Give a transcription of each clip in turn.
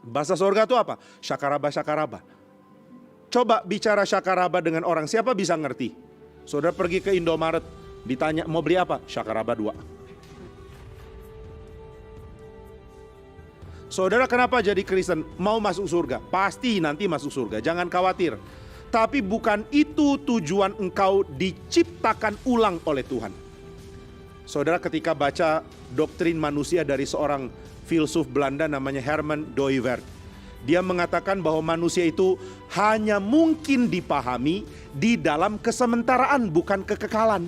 Bahasa sorga itu apa? Syakaraba, syakaraba. Coba bicara syakaraba dengan orang, siapa bisa ngerti? Saudara pergi ke Indomaret, ditanya mau beli apa? Syakaraba 2. Saudara kenapa jadi Kristen? Mau masuk surga? Pasti nanti masuk surga, jangan khawatir. Tapi bukan itu tujuan engkau diciptakan ulang oleh Tuhan. Saudara ketika baca doktrin manusia dari seorang filsuf Belanda namanya Herman Dooyeweerd, dia mengatakan bahwa manusia itu hanya mungkin dipahami di dalam kesementaraan, bukan kekekalan.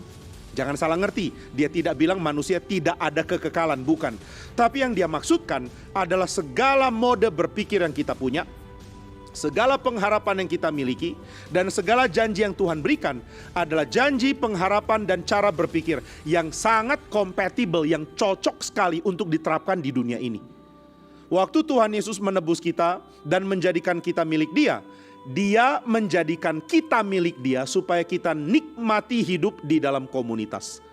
Jangan salah ngerti, dia tidak bilang manusia tidak ada kekekalan, bukan. Tapi yang dia maksudkan adalah segala mode berpikir yang kita punya, segala pengharapan yang kita miliki, dan segala janji yang Tuhan berikan adalah janji, pengharapan, dan cara berpikir yang sangat kompatibel, yang cocok sekali untuk diterapkan di dunia ini. Waktu Tuhan Yesus menebus kita dan menjadikan kita milik Dia, Dia menjadikan kita milik Dia supaya kita nikmati hidup di dalam komunitas.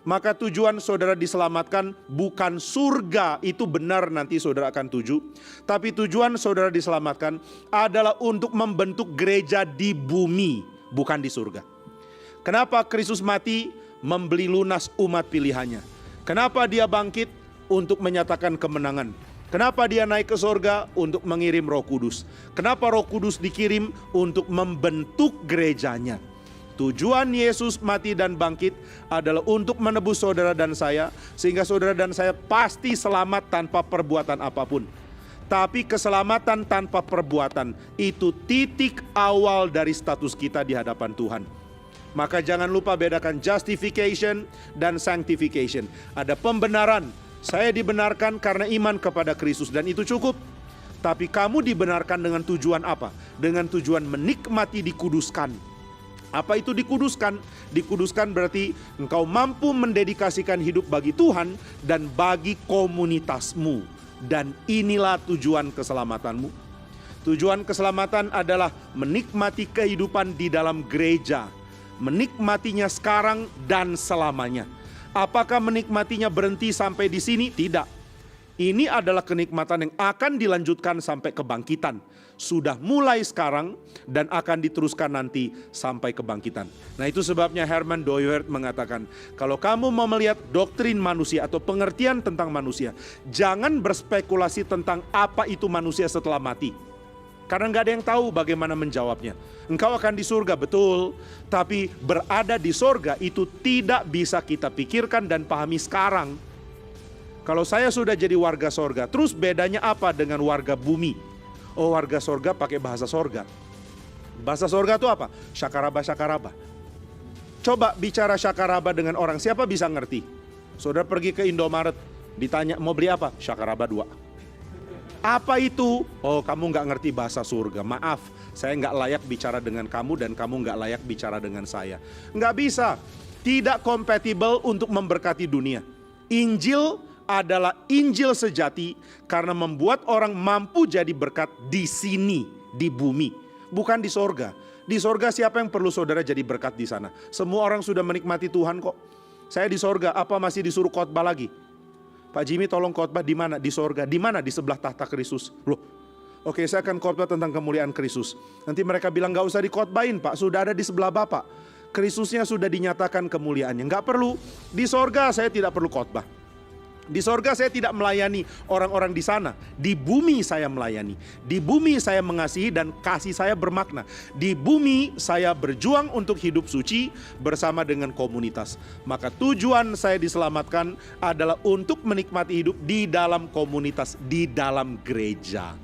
Maka tujuan saudara diselamatkan bukan surga, itu benar nanti saudara akan tuju. Tapi tujuan saudara diselamatkan adalah untuk membentuk gereja di bumi, bukan di surga. Kenapa Kristus mati? Membeli lunas umat pilihannya. Kenapa Dia bangkit? Untuk menyatakan kemenangan. Kenapa Dia naik ke sorga? Untuk mengirim Roh Kudus. Kenapa Roh Kudus dikirim? Untuk membentuk gerejanya. Tujuan Yesus mati dan bangkit adalah untuk menebus saudara dan saya, sehingga saudara dan saya pasti selamat tanpa perbuatan apapun. Tapi keselamatan tanpa perbuatan itu titik awal dari status kita di hadapan Tuhan. Maka jangan lupa bedakan justification dan sanctification. Ada pembenaran. Saya dibenarkan karena iman kepada Kristus dan itu cukup. Tapi kamu dibenarkan dengan tujuan apa? Dengan tujuan menikmati dikuduskan. Apa itu dikuduskan? Dikuduskan berarti engkau mampu mendedikasikan hidup bagi Tuhan dan bagi komunitasmu. Dan inilah tujuan keselamatanmu. Tujuan keselamatan adalah menikmati kehidupan di dalam gereja. Menikmatinya sekarang dan selamanya. Apakah menikmatinya berhenti sampai di sini? Tidak. Ini adalah kenikmatan yang akan dilanjutkan sampai kebangkitan. Sudah mulai sekarang dan akan diteruskan nanti sampai kebangkitan. Nah itu sebabnya Herman Dooyeweerd mengatakan, kalau kamu mau melihat doktrin manusia atau pengertian tentang manusia, jangan berspekulasi tentang apa itu manusia setelah mati. Karena nggak ada yang tahu bagaimana menjawabnya. Engkau akan di surga, betul. Tapi berada di surga itu tidak bisa kita pikirkan dan pahami sekarang. Kalau saya sudah jadi warga surga, terus bedanya apa dengan warga bumi? Oh, warga surga pakai bahasa surga. Bahasa surga itu apa? Syakaraba, syakaraba. Coba bicara syakaraba dengan orang, siapa bisa ngerti? Saudara pergi ke Indomaret, ditanya mau beli apa? Syakaraba 2. Apa itu? Oh, kamu nggak ngerti bahasa surga. Maaf, saya nggak layak bicara dengan kamu dan kamu nggak layak bicara dengan saya. Nggak bisa. Tidak kompatibel untuk memberkati dunia. Injil adalah Injil sejati karena membuat orang mampu jadi berkat di sini, di bumi. Bukan di sorga. Di sorga siapa yang perlu saudara jadi berkat di sana? Semua orang sudah menikmati Tuhan kok. Saya di sorga, apa masih disuruh khotbah lagi? Pak Jimmy tolong khotbah di mana? Di sorga. Di mana? Di sebelah tahta Kristus. Loh, oke, saya akan khotbah tentang kemuliaan Kristus. Nanti mereka bilang gak usah dikhotbahin Pak, sudah ada di sebelah Bapak. Kristusnya sudah dinyatakan kemuliaannya. Gak perlu. Di sorga saya tidak perlu khotbah. Di sorga saya tidak melayani orang-orang di sana. Di bumi saya melayani. Di bumi saya mengasihi dan kasih saya bermakna. Di bumi saya berjuang untuk hidup suci bersama dengan komunitas. Maka tujuan saya diselamatkan adalah untuk menikmati hidup di dalam komunitas, di dalam gereja.